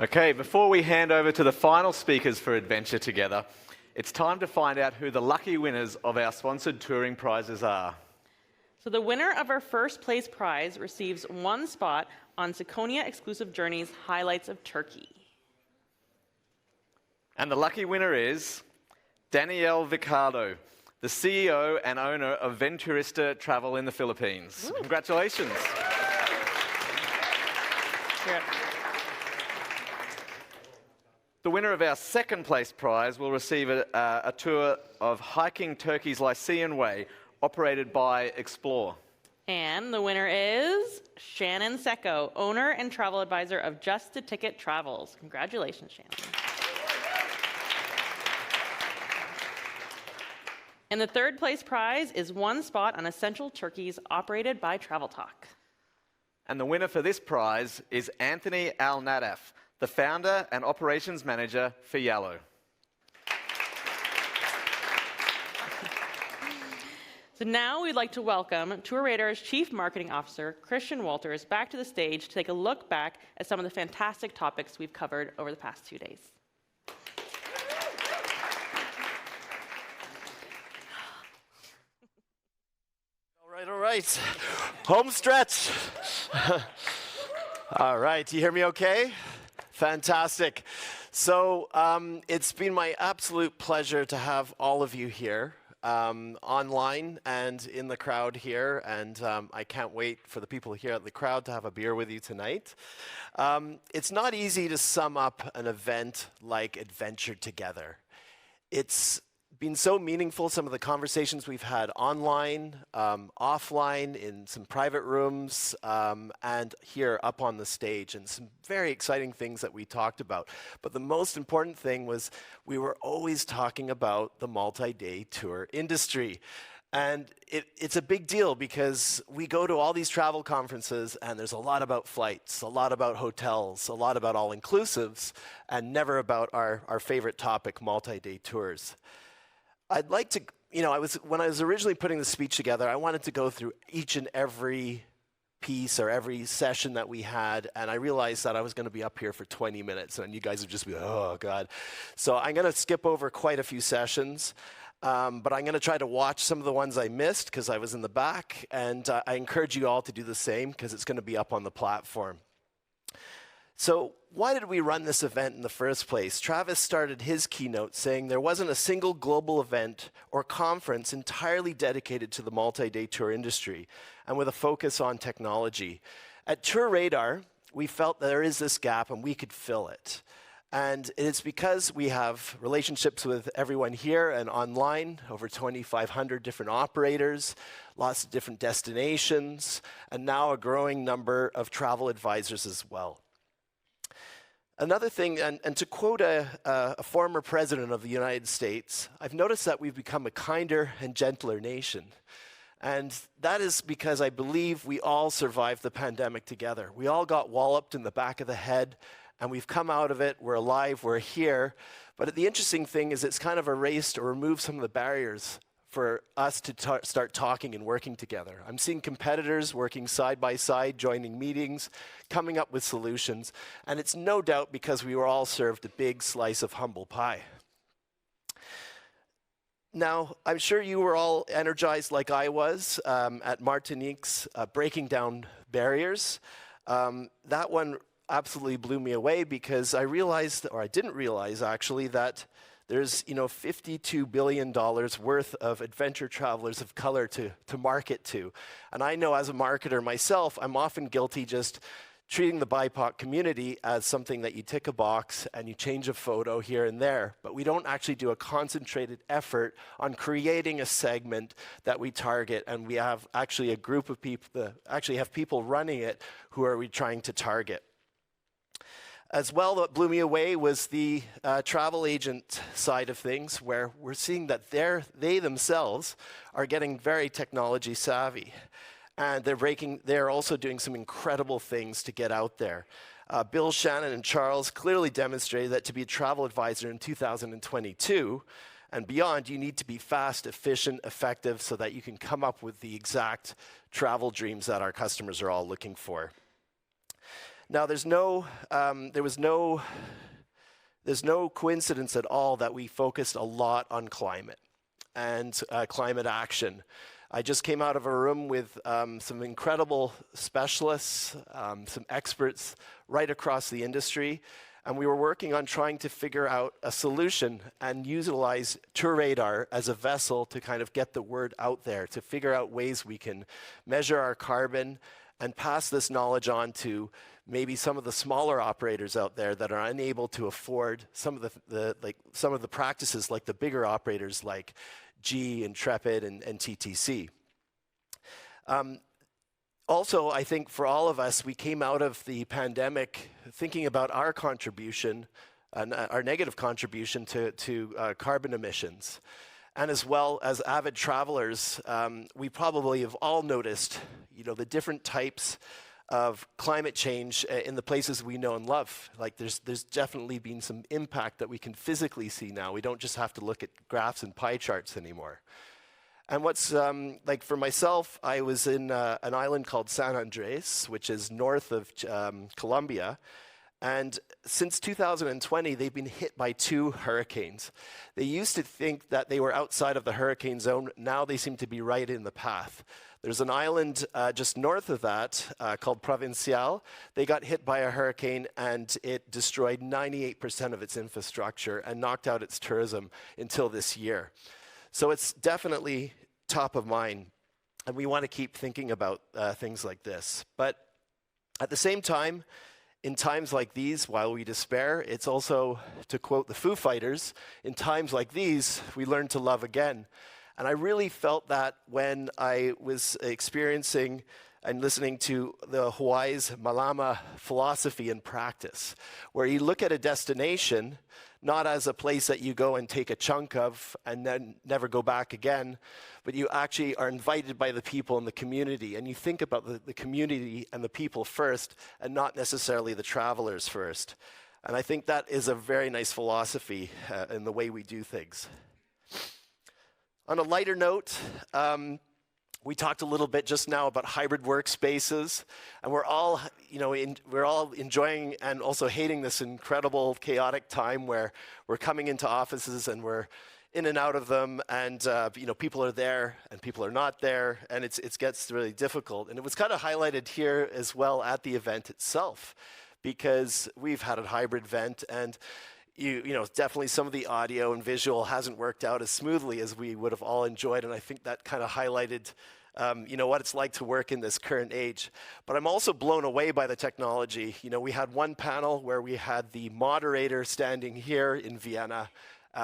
Okay, before we hand over to the final speakers for Adventure Together, it's time to find out who the lucky winners of our sponsored touring prizes are. So the winner of our first place prize receives one spot on Saconia Exclusive Journeys Highlights of Turkey. And the lucky winner is Danielle Vicardo, the CEO and owner of Venturista Travel in the Philippines. Ooh. Congratulations. Yeah. The winner of our second place prize will receive a tour of hiking Turkey's Lycian Way, operated by Explore. And the winner is Shannon Secco, owner and travel advisor of Just a Ticket Travels. Congratulations, Shannon. And the third place prize is one spot on Essential Turkeys, operated by Travel Talk. And the winner for this prize is Anthony Al-Nadaf, the founder and operations manager for Yallo. So now we'd like to welcome TourRadar's Chief Marketing Officer, Christian Walters, back to the stage to take a look back at some of the fantastic topics we've covered over the past 2 days. All right. Home stretch. All right, you hear me okay? Fantastic. So it's been my absolute pleasure to have all of you here, online and in the crowd here, and I can't wait for the people here at the crowd to have a beer with you tonight. It's not easy to sum up an event like Adventure Together. It's been so meaningful, some of the conversations we've had online, offline, in some private rooms, and here up on the stage, and some very exciting things that we talked about. But the most important thing was we were always talking about the multi-day tour industry. And it's a big deal because we go to all these travel conferences and there's a lot about flights, a lot about hotels, a lot about all-inclusives, and never about our favorite topic, multi-day tours. I'd like to, when I was originally putting the speech together, I wanted to go through each and every piece or every session that we had, and I realized that I was going to be up here for 20 minutes, and you guys would just be, oh, God. So I'm going to skip over quite a few sessions, but I'm going to try to watch some of the ones I missed because I was in the back, and I encourage you all to do the same because it's going to be up on the platform. So why did we run this event in the first place? Travis started his keynote saying there wasn't a single global event or conference entirely dedicated to the multi-day tour industry and with a focus on technology. At TourRadar, we felt there is this gap and we could fill it. And it's because we have relationships with everyone here and online, over 2,500 different operators, lots of different destinations, and now a growing number of travel advisors as well. Another thing, and to quote a former president of the United States, I've noticed that we've become a kinder and gentler nation. And that is because I believe we all survived the pandemic together. We all got walloped in the back of the head, and we've come out of it. We're alive, we're here. But the interesting thing is it's kind of erased or removed some of the barriers for us to start talking and working together. I'm seeing competitors working side by side, joining meetings, coming up with solutions, and it's no doubt because we were all served a big slice of humble pie. Now, I'm sure you were all energized like I was at Martinique's Breaking Down Barriers. That one absolutely blew me away because I realized, or I didn't realize actually, that there's $52 billion worth of adventure travelers of color to market to. And I know as a marketer myself, I'm often guilty just treating the BIPOC community as something that you tick a box and you change a photo here and there. But we don't actually do a concentrated effort on creating a segment that we target. And we have actually a group of people that actually have people running it who are we trying to target. As well, what blew me away was the travel agent side of things, where we're seeing that they themselves are getting very technology savvy. And they're also doing some incredible things to get out there. Bill, Shannon, and Charles clearly demonstrated that to be a travel advisor in 2022, and beyond, you need to be fast, efficient, effective so that you can come up with the exact travel dreams that our customers are all looking for. Now, there's no coincidence at all that we focused a lot on climate and climate action. I just came out of a room with some incredible specialists, some experts right across the industry, and we were working on trying to figure out a solution and utilize TourRadar as a vessel to kind of get the word out there, to figure out ways we can measure our carbon and pass this knowledge on to maybe some of the smaller operators out there that are unable to afford some of the practices like the bigger operators like G, Intrepid, and TTC. Also, I think for all of us, we came out of the pandemic thinking about our contribution, our negative contribution to carbon emissions. And as well as avid travelers, we probably have all noticed, the different types of climate change in the places we know and love. Like there's definitely been some impact that we can physically see now. We don't just have to look at graphs and pie charts anymore. And what's like for myself, I was in an island called San Andres, which is north of Colombia. And since 2020, they've been hit by 2 hurricanes. They used to think that they were outside of the hurricane zone. Now they seem to be right in the path. There's an island just north of that called Provincial. They got hit by a hurricane and it destroyed 98% of its infrastructure and knocked out its tourism until this year. So it's definitely top of mind. And we want to keep thinking about things like this. But at the same time, in times like these, while we despair, it's also, to quote the Foo Fighters, in times like these, we learn to love again. And I really felt that when I was experiencing and listening to the Hawaii's Malama philosophy and practice, where you look at a destination not as a place that you go and take a chunk of and then never go back again, but you actually are invited by the people in the community, and you think about the community and the people first and not necessarily the travelers first. And I think that is a very nice philosophy in the way we do things. On a lighter note, we talked a little bit just now about hybrid workspaces, and we're all enjoying and also hating this incredible chaotic time where we're coming into offices and we're in and out of them, and people are there and people are not there, and it gets really difficult. And it was kind of highlighted here as well at the event itself, because we've had a hybrid event, and definitely some of the audio and visual hasn't worked out as smoothly as we would have all enjoyed, and I think that kind of highlighted what it's like to work in this current age. But I'm also blown away by the technology. We had one panel where we had the moderator standing here in Vienna.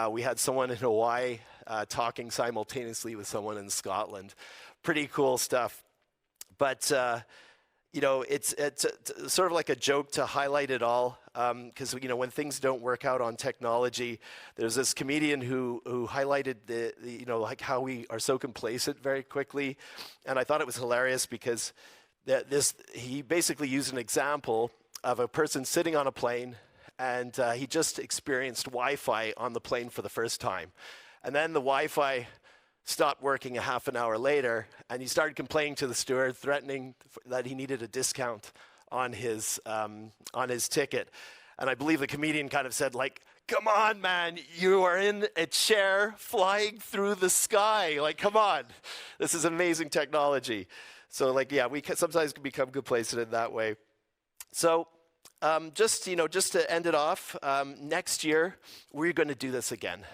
We had someone in Hawaii talking simultaneously with someone in Scotland. Pretty cool stuff. But it's sort of like a joke to highlight it all, because when things don't work out on technology, there's this comedian who highlighted like how we are so complacent very quickly, and I thought it was hilarious because he basically used an example of a person sitting on a plane, and he just experienced Wi-Fi on the plane for the first time, and then the Wi-Fi stopped working a half an hour later, and he started complaining to the steward, threatening that he needed a discount on his ticket. And I believe the comedian kind of said, like, come on, man, you are in a chair flying through the sky. Like, come on, this is amazing technology. So, we sometimes can become complacent in that way. So, just to end it off, next year, we're going to do this again.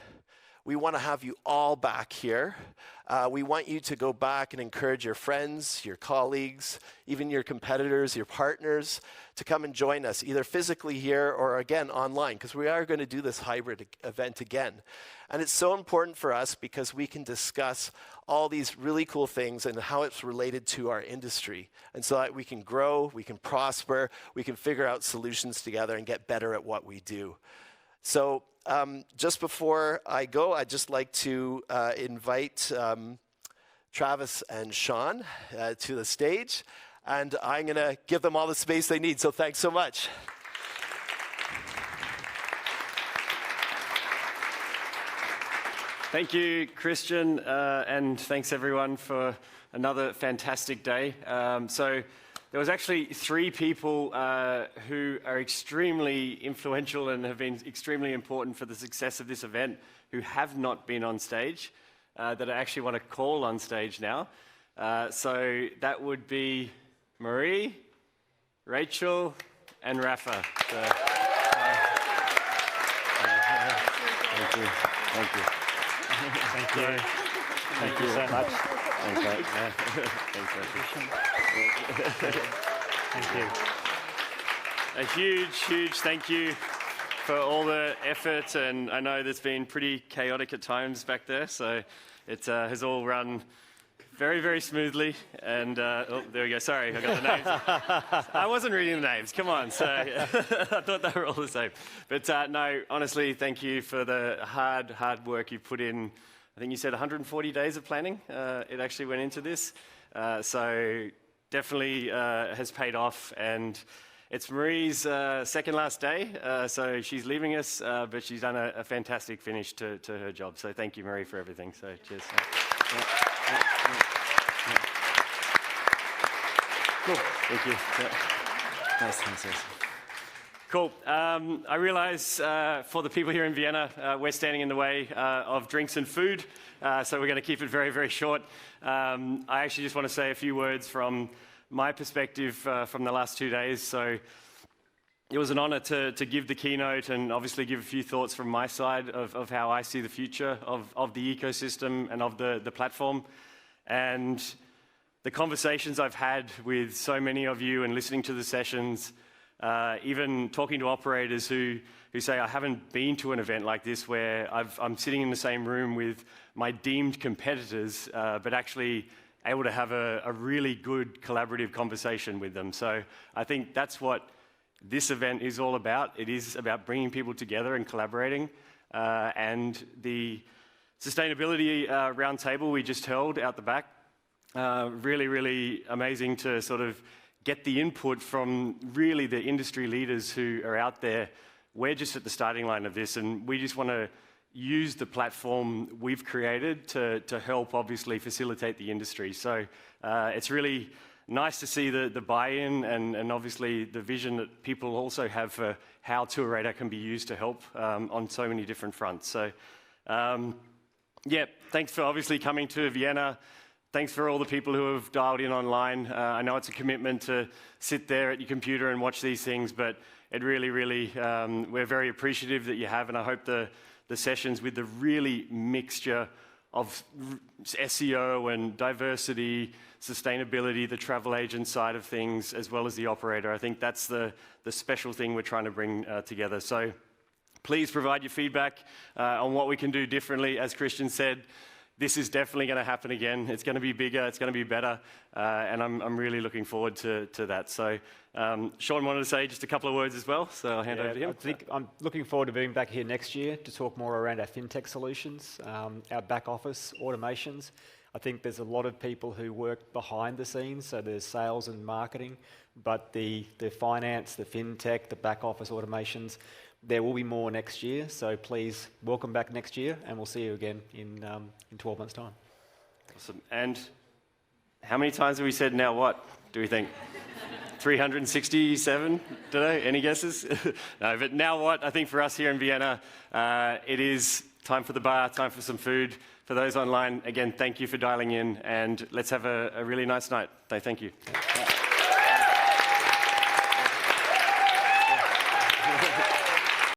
We want to have you all back here. We want you to go back and encourage your friends, your colleagues, even your competitors, your partners, to come and join us, either physically here or, again, online, because we are going to do this hybrid event again. And it's so important for us because we can discuss all these really cool things and how it's related to our industry. And so that we can grow, we can prosper, we can figure out solutions together and get better at what we do. So just before I go, I'd just like to invite Travis and Sean to the stage, and I'm going to give them all the space they need. So thanks so much. Thank you, Christian, and thanks everyone for another fantastic day. So there was actually 3 people who are extremely influential and have been extremely important for the success of this event who have not been on stage that I actually want to call on stage now. So that would be Marie, Rachel, and Rafa. So, thank you. Thank you. Thank you. Thank you so much. Thanks, mate. Thanks, Rachel. Thank you. A huge thank you for all the effort, and I know there's been pretty chaotic at times back there, so it has all run very smoothly, and oh, there we go, sorry, I got the names. I wasn't reading the names, come on, so I thought they were all the same. But no, honestly, thank you for the hard work you put in. I think you said 140 days of planning, it actually went into this, so definitely has paid off, and it's Marie's second last day, so she's leaving us, but she's done a fantastic finish to her job. So thank you, Marie, for everything. So cheers. Cool. Thank you. Nice. Cool. I realize for the people here in Vienna, we're standing in the way of drinks and food, so we're going to keep it very short. I actually just want to say a few words from my perspective from the last 2 days. So it was an honor to give the keynote and obviously give a few thoughts from my side of how I see the future of the ecosystem and of the platform. And the conversations I've had with so many of you and listening to the sessions, even talking to operators who say, I haven't been to an event like this where I'm sitting in the same room with my deemed competitors, but actually able to have a really good collaborative conversation with them. So I think that's what this event is all about. It is about bringing people together and collaborating. And the sustainability roundtable we just held out the back, really amazing to sort of get the input from really the industry leaders who are out there. We're just at the starting line of this, and we just want to use the platform we've created to help obviously facilitate the industry. So it's really nice to see the buy-in and obviously the vision that people also have for how TourRadar can be used to help on so many different fronts. So yeah, thanks for obviously coming to Vienna. Thanks for all the people who have dialed in online. I know it's a commitment to sit there at your computer and watch these things, but it really, we're very appreciative that you have, and I hope the sessions with the really mixture of SEO and diversity, sustainability, the travel agent side of things, as well as the operator. I think that's the special thing we're trying to bring together. So please provide your feedback on what we can do differently. As Christian said, this is definitely going to happen again. It's going to be bigger, it's going to be better, and I'm really looking forward to that. So Sean wanted to say just a couple of words as well, so I'll hand over to him. I think I'm looking forward to being back here next year to talk more around our fintech solutions, our back office automations. I think there's a lot of people who work behind the scenes, so there's sales and marketing, but the finance, the fintech, the back office automations, there will be more next year, so please welcome back next year, and we'll see you again in 12 months' time. Awesome. And how many times have we said now what, do we think? 367 today? Any guesses? No, but now what? I think for us here in Vienna, it is time for the bar, time for some food. For those online, again, thank you for dialing in, and let's have a really nice night. Thank you.